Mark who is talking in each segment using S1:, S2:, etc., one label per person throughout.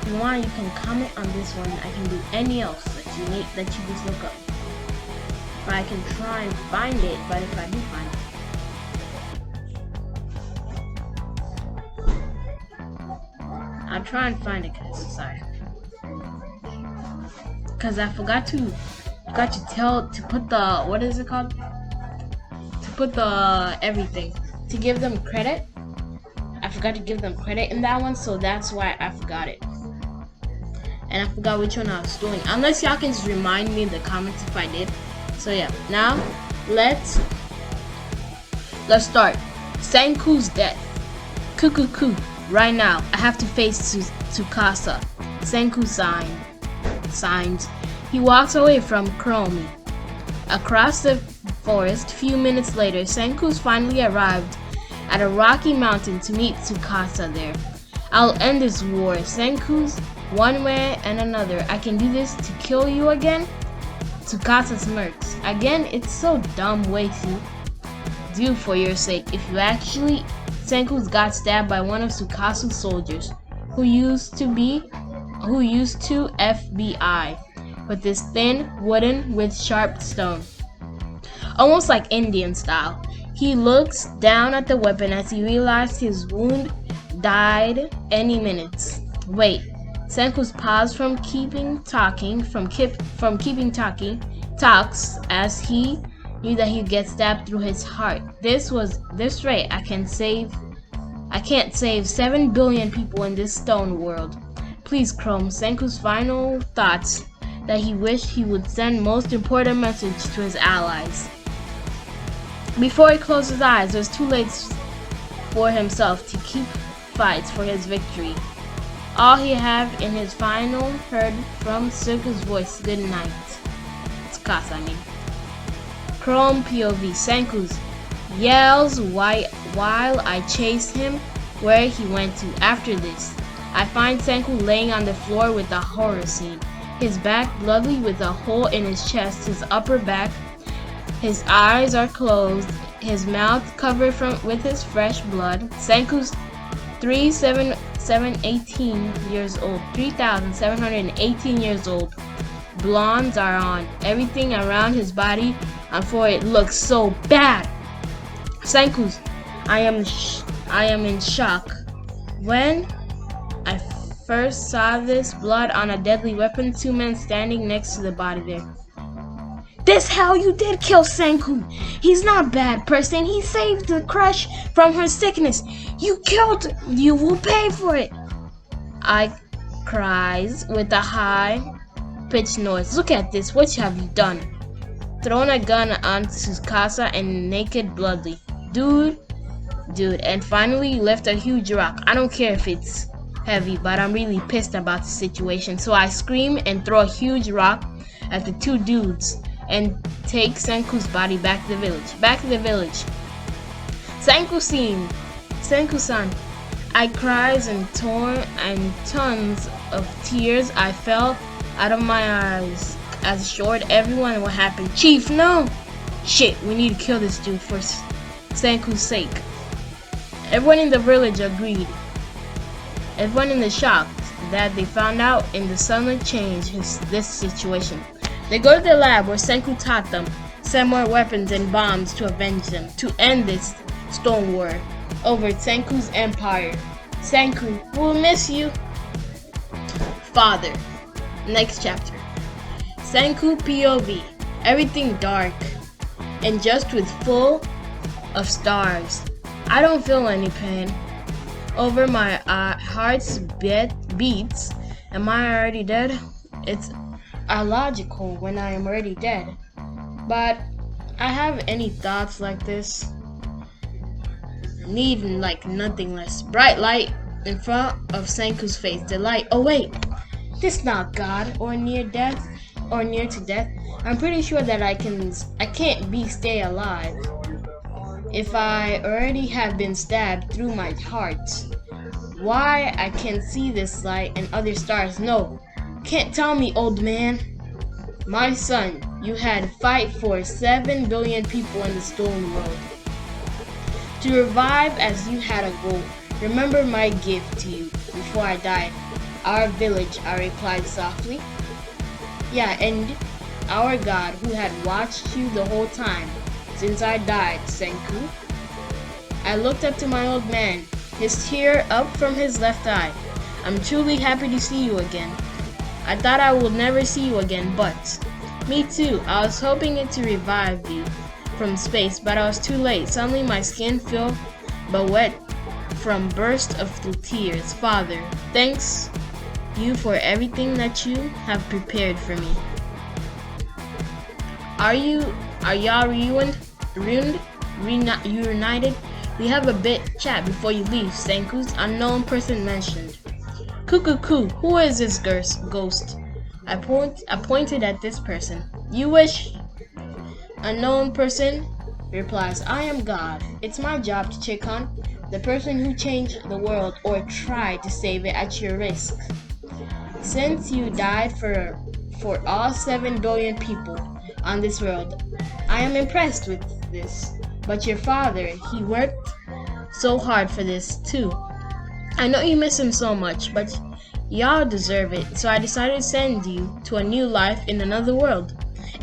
S1: If you want, you can comment on this one. I can do any else that you need, that you just look up. But I can try and find it, but if I do find it, I'll try and find it, guys. Sorry. Because I forgot to put the, what is it called? To put the everything. To give them credit. I forgot to give them credit in that one, so that's why I forgot it. And I forgot which one I was doing. Unless y'all can just remind me in the comments if I did. So yeah, now let's start. Senku's death. Kukuku. Right now, I have to face Tsukasa. Senku signs. He walks away from Chromie. Across the forest, few minutes later, Senku's finally arrived at a rocky mountain to meet Tsukasa there. I'll end this war, Senku's, one way and another. I can do this to kill you again? Tsukasa smirks. Again, it's so dumb way to do for your sake. If you actually, Senku's got stabbed by one of Tsukasa's soldiers, who used to FBI, with this thin wooden with sharp stone. Almost like Indian style. He looks down at the weapon as he realized his wound died any minutes. Wait, Senku's paused from keeping talking, talks as he knew that he'd get stabbed through his heart. This rate, I can't save 7 billion people in this stone world. Please, Chrome. Senku's final thoughts that he wished he would send most important message to his allies. Before he closed his eyes, it was too late for himself to keep fights for his victory. All he had in his final heard from Senku's voice, good night. Tsukasa, I mean. Chrome POV, Senku's yells while I chase him where he went to. After this, I find Senku laying on the floor with a horror scene. His back bloody with a hole in his chest, his upper back. His eyes are closed, his mouth covered with his fresh blood. Senku's 3,718 years old. 3,718 years old. Blondes are on. Everything around his body and forehead looks so bad. Senku's, I am in shock. When I first saw this blood on a deadly weapon, two men standing next to the body there. This hell, you did kill Senku. He's not a bad person. He saved the crush from her sickness. You killed her. You will pay for it. I cries with a high-pitched noise. Look at this. What have you done? Thrown a gun on Tsukasa and naked bloody. Dude. And finally you left a huge rock. I don't care if it's heavy, but I'm really pissed about the situation. So I scream and throw a huge rock at the two dudes and take Senku's body back to the village. Senku-san. I cries and tons of tears I fell out of my eyes as assured everyone what happened. Chief, no! Shit, we need to kill this dude for Senku's sake. Everyone in the village agreed. Everyone in the shocked that they found out in the sudden change this situation. They go to the lab where Senku taught them, send more weapons and bombs to avenge them, to end this stone war over Senku's empire. Senku, we'll miss you. Father. Next chapter. Senku POV. Everything dark and just with full of stars. I don't feel any pain. Over my heart's beats. Am I already dead? It's illogical when I am already dead. But I have any thoughts like this. Need like nothing less. Bright light in front of Senku's face. The light. Oh wait, this not God or near death or near to death. I'm pretty sure that I can't stay alive. If I already have been stabbed through my heart, why I can see this light and other stars? No, can't tell me, old man. My son, you had fight for 7 billion people in the stone world. To revive as you had a goal. Remember my gift to you before I died. Our village, I replied softly. Yeah, and our God who had watched you the whole time, since I died, senku. I looked up to my old man, his tear up from his left eye. I'm truly happy to see you again. I thought I would never see you again, but... Me too, I was hoping it to revive you from space, but I was too late. Suddenly my skin filled but wet from burst of tears. Father, thanks you for everything that you have prepared for me. Are y'all reunited? We have a bit chat before you leave, Senku's unknown person mentioned. Cuckoo, who is this ghost? I pointed at this person. You wish? Unknown person replies, I am God. It's my job to check on the person who changed the world or tried to save it at your risk. Since you died for all 7 billion people on this world, I am impressed with this. But your father, he worked so hard for this too. I know you miss him so much, but y'all deserve it, so I decided to send you to a new life in another world.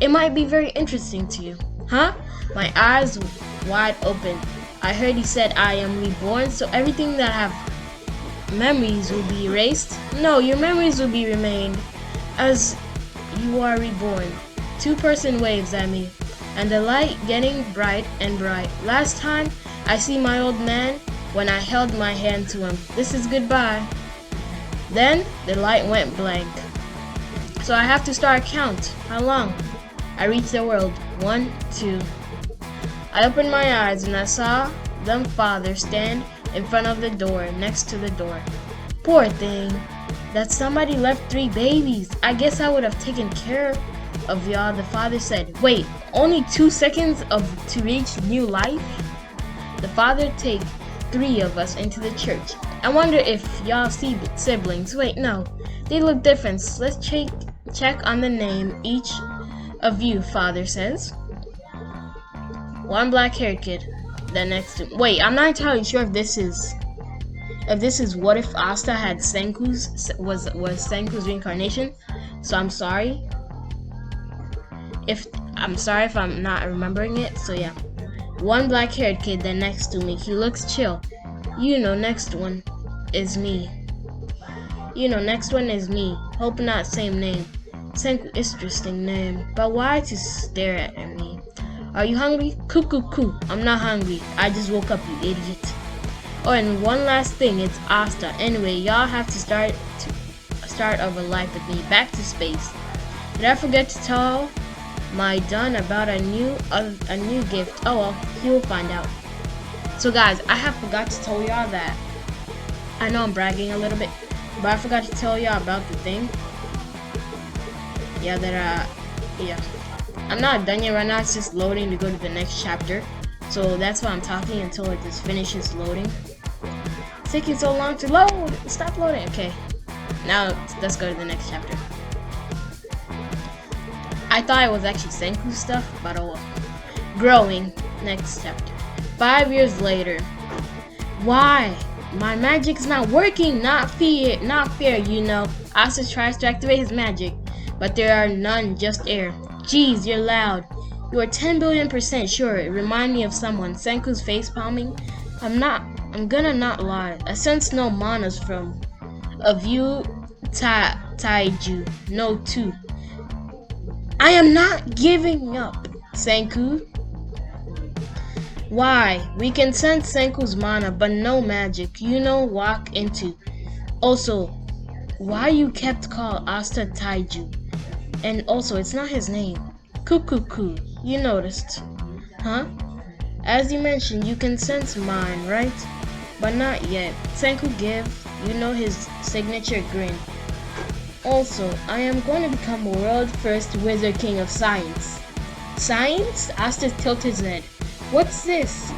S1: It might be very interesting to you. Huh? My eyes wide open. I heard he said I am reborn, so everything that I have memories will be erased? No, your memories will be remained as you are reborn. Two-person waves at me, and the light getting bright and bright. Last time I see my old man when I held my hand to him. This is goodbye. Then the light went blank. So I have to start a count. How long? I reached the world. 1, 2. I opened my eyes and I saw them father stand in front of the door, next to the door. Poor thing. That somebody left 3 babies. I guess I would have taken care of y'all, the father said. Wait, only 2 seconds to reach new life? The father take 3 of us into the church. I wonder if y'all see siblings. Wait, no. They look different. Let's check on the name each of you, father says. One black-haired kid. The next to... Wait, I'm not entirely sure if this is what if Asta had was Senku's reincarnation. So I'm sorry. If I'm not remembering it. So yeah. One black-haired kid then next to me. He looks chill. You know, next one is me. Hope not same name. Senku, interesting name. But why to stare at me? Are you hungry? Cuckoo. I'm not hungry. I just woke up, you idiot. Oh, and one last thing. It's Asta. Anyway, y'all have to start of a life with me. Back to space. Did I forget to tell my Don about a new gift? Oh well, he will find out. So guys, I have forgot to tell y'all that. I know I'm bragging a little bit, but I forgot to tell y'all about the thing. Yeah, I'm not done yet right now. It's just loading to go to the next chapter. So that's why I'm talking until it just finishes loading. It's taking so long to load. Stop loading. Okay. Now let's go to the next chapter. I thought it was actually Senku stuff, but oh well. Growing. Next chapter. 5 years later. Why? My magic's not working. Not fair, you know. Asta tries to activate his magic, but there are none, just air. Jeez, you're loud. You are 10 billion% sure. It remind me of someone. Senku's face palming. I'm gonna not lie. I sense no manas from of you, Taiju. No, too. I am not giving up, Senku. Why? We can sense Senku's mana, but no magic. You know, walk into. Also, why you kept call Asta Taiju? And also, it's not his name. Cuckoo. You noticed. Huh? As you mentioned, you can sense mine, right? But not yet. Senku give, you know, his signature grin. Also, I am going to become world first wizard king of science. Science? Asta tilted his head. What's this?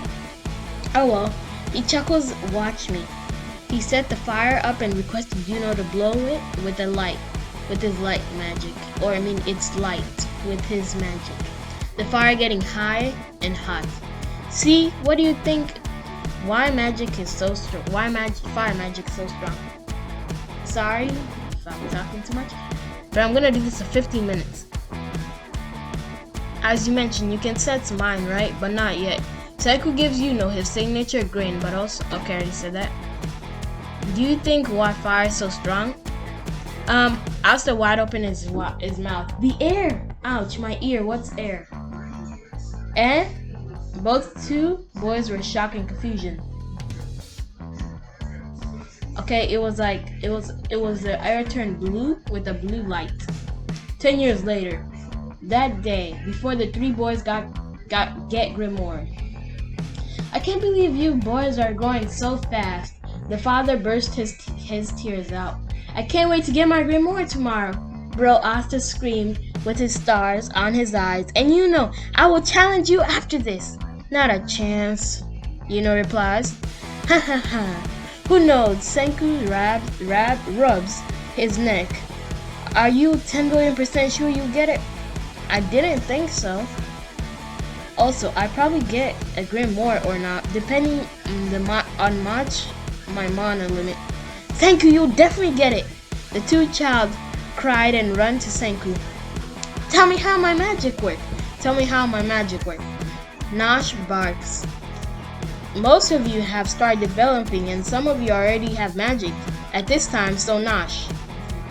S1: Oh well. He chuckles, watch me. He set the fire up and requested Juno to blow it with the light. With his light magic. Or I mean it's light with his magic. The fire getting high and hot. See, what do you think? Why magic is so strong? Why fire magic is so strong? sorry if I'm talking too much, but I'm gonna do this for 15 minutes. As you mentioned, you can set mine, right? But not yet. Senku gives his signature grin, but also... Okay, I already said that. Do you think why fire is so strong? Asta wide open his mouth. The air! Ouch, my ear. What's air? And both two boys were shocked and confusion. Okay, it was the air turned blue with a blue light. 10 years later, that day, before the three boys get Grimoire. I can't believe you boys are growing so fast. The father burst his tears out. I can't wait to get my Grimoire tomorrow. Bro Asta screamed with his stars on his eyes. And I will challenge you after this. Not a chance. Replies. Ha ha ha. Who knows? Senku rubs his neck. Are you 10 billion% sure you get it? I didn't think so. Also, I probably get a Grimoire or not, depending on my mana limit. Senku, you'll definitely get it. The two child cried and ran to Senku. Tell me how my magic works. Tell me how my magic works. Nash barks. Most of you have started developing and some of you already have magic at this time, so Nash.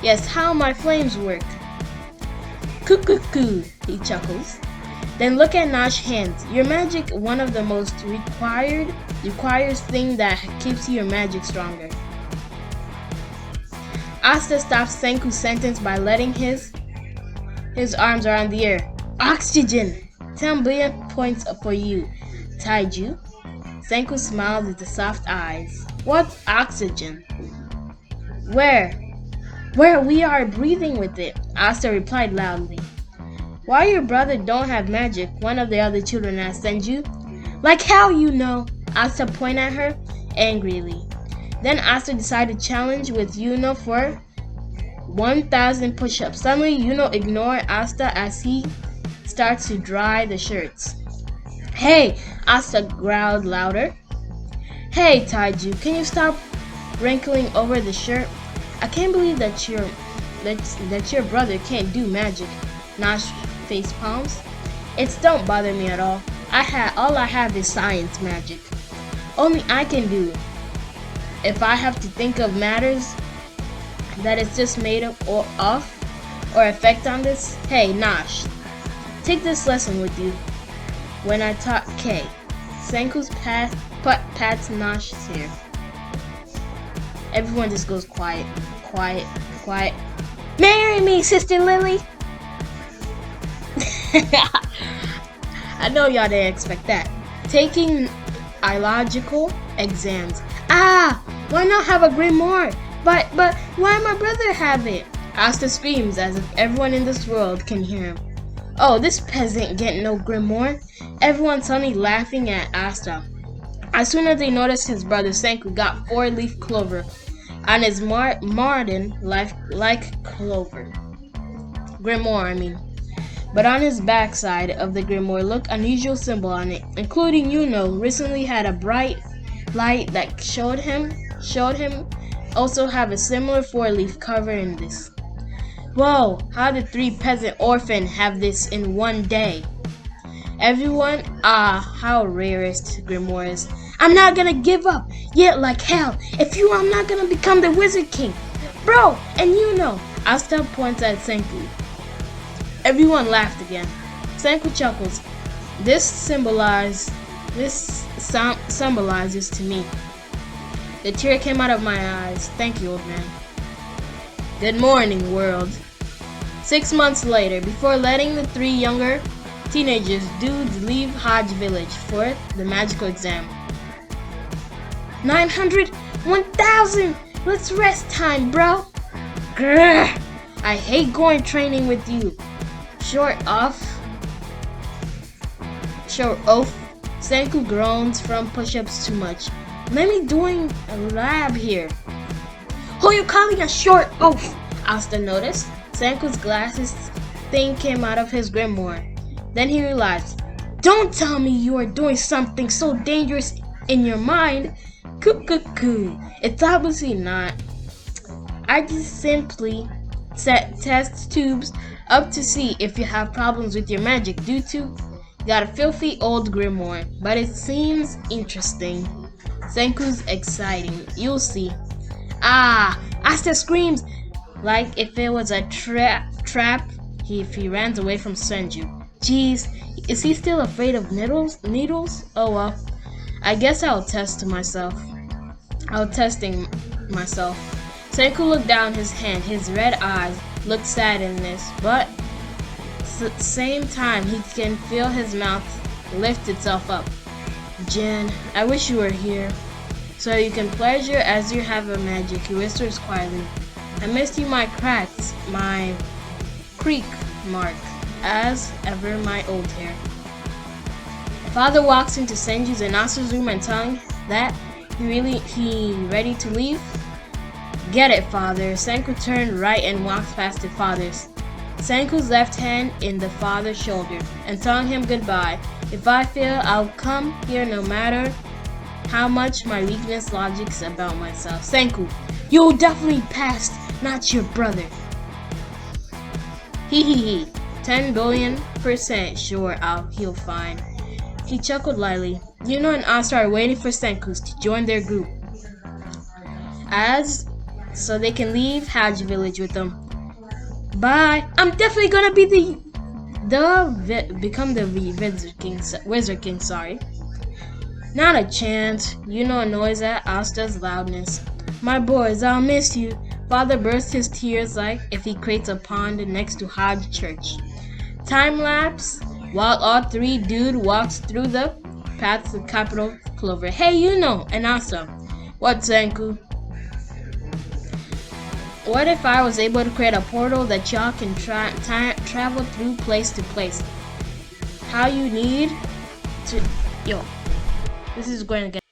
S1: Yes, how my flames work. Coo, he chuckles. Then look at Nash's hands. Your magic, one of the most requires thing that keeps your magic stronger. Asta stops Senku's sentence by letting his arms around the air. Oxygen! 10 billion points for you, Taiju. Senku smiled with the soft eyes. What's oxygen? Where we are breathing with it, Asta replied loudly. Why your brother don't have magic? One of the other children asked Senju. Like how you know? Asta pointed at her angrily. Then Asta decided to challenge with Yuno for 1,000 push-ups. Suddenly Yuno ignored Asta as he starts to dry the shirts. Hey! Asta growled louder. Hey Taiju, can you stop wrinkling over the shirt? I can't believe that your brother can't do magic. Nash face palms. It don't bother me at all. All I have is science magic. Only I can do it. If I have to think of matters that it's just made up or off or effect on this, hey Nash, take this lesson with you. When I taught K, Senku's pats Nash's hair. Everyone just goes quiet. Marry me, Sister Lily! I know y'all didn't expect that. Taking illogical exams. Why not have a Grimoire? But why my brother have it? Asta screams as if everyone in this world can hear him. Oh, this peasant getting no Grimoire. Everyone suddenly laughing at Asta. As soon as they noticed his brother Senku got 4-leaf clover on his modern like clover. Grimoire, I mean. But on his backside of the Grimoire looked unusual symbol on it, including recently had a bright light that showed him also have a similar 4-leaf cover in this. Whoa, how did 3 peasant orphans have this in one day? Everyone, how rarest Grimoire is. I'm not gonna give up, yet like hell. I'm not gonna become the Wizard King. Bro, and Asta points at Senku. Everyone laughed again. Senku chuckles. This symbolizes to me. The tear came out of my eyes. Thank you, old man. Good morning, world. 6 months later, before letting the 3 younger teenagers dudes leave Hodge Village for the magical exam. 900, 1,000. Let's rest time, bro. Grr. I hate going training with you. Short off. Senku groans from push-ups too much. Let me doing a lab here. Who you calling a short oaf? Asta noticed. Senku's glasses thing came out of his grimoire. Then he realized, don't tell me you are doing something so dangerous in your mind. Coo. It's obviously not. I just simply set test tubes up to see if you have problems with your magic due to got a filthy old grimoire, but it seems interesting. Senku's exciting. You'll see. Ah! Asta screams like if it was a trap if he runs away from Senju. Jeez, is he still afraid of needles? Oh well. I guess I'll testing myself. Senku looked down his hand. His red eyes looked sad in this, but same time he can feel his mouth lift itself up. Jin, I wish you were here, so you can pleasure as you have a magic, he whispers quietly. I missed you, my cracks, my creak mark, as ever my old hair. Father walks into Senju's and Asa's room and telling that he ready to leave. Get it, father. Senku turned right and walked past the father's. Senku's left hand in the father's shoulder and telling him goodbye. If I fail, I'll come here no matter how much my weakness logics about myself. Senku, you'll definitely pass, not your brother. Hee. 10 billion% sure he'll find. He chuckled lightly. Yuno and Asa are waiting for Senku to join their group, so they can leave Haji Village with them. Bye. I'm definitely gonna be become the Wizard King. Sorry. Not a chance. Yuno annoys at Asta's loudness. My boys, I'll miss you. Father bursts his tears like if he creates a pond next to Haji Church. Time lapse. While all three dude walks through the path to the capital, Clover. Hey, Yuno and Asa. What, Senku? What if I was able to create a portal that y'all can travel through place to place? How you need to... Yo, this is going to get...